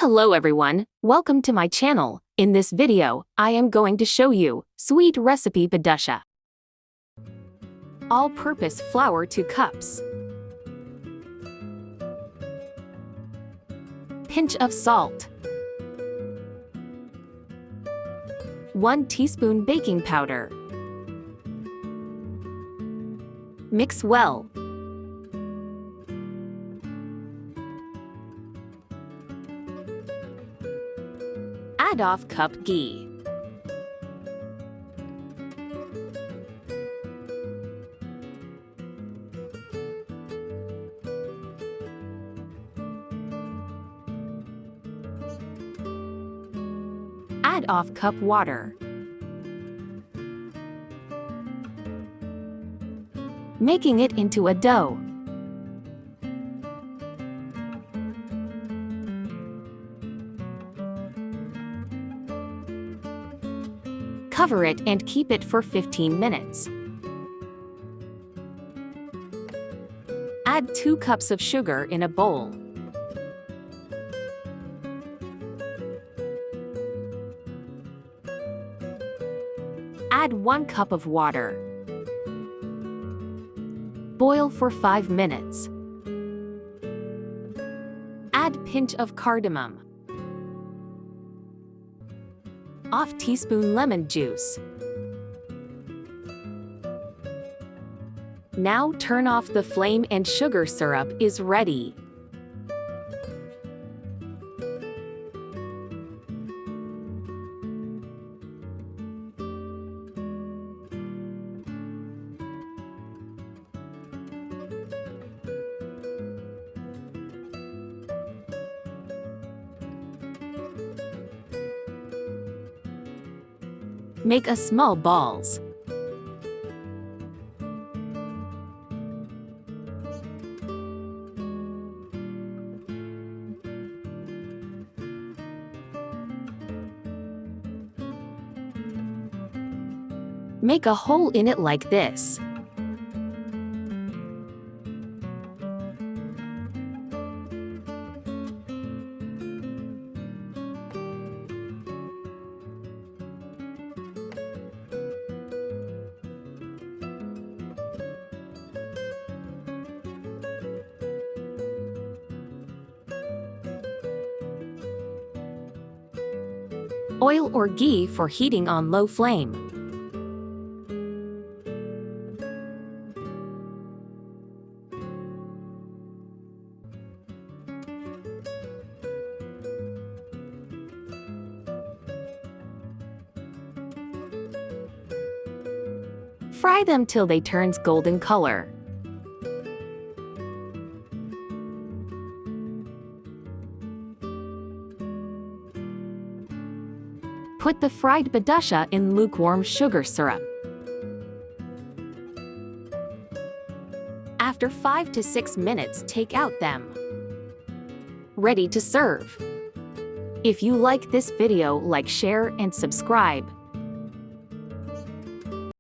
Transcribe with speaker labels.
Speaker 1: Hello everyone, welcome to my channel. In this video, I am going to show you sweet recipe badusha. All-purpose flour 2 cups. Pinch of salt. 1 teaspoon baking powder. Mix well. Add half cup ghee. Add half cup water. Making it into a dough. Cover it and keep it for 15 minutes. Add 2 cups of sugar in a bowl. Add 1 cup of water. Boil for 5 minutes. Add pinch of cardamom. Half teaspoon lemon juice. Now turn off the flame and sugar syrup is ready. Make a small balls. Make a hole in it like this. Oil or ghee for heating on low flame. Fry them till they turns golden color. Put the fried badusha in lukewarm sugar syrup. After 5 to 6 minutes, take out them. Ready to serve. If you like this video, like, share, and subscribe.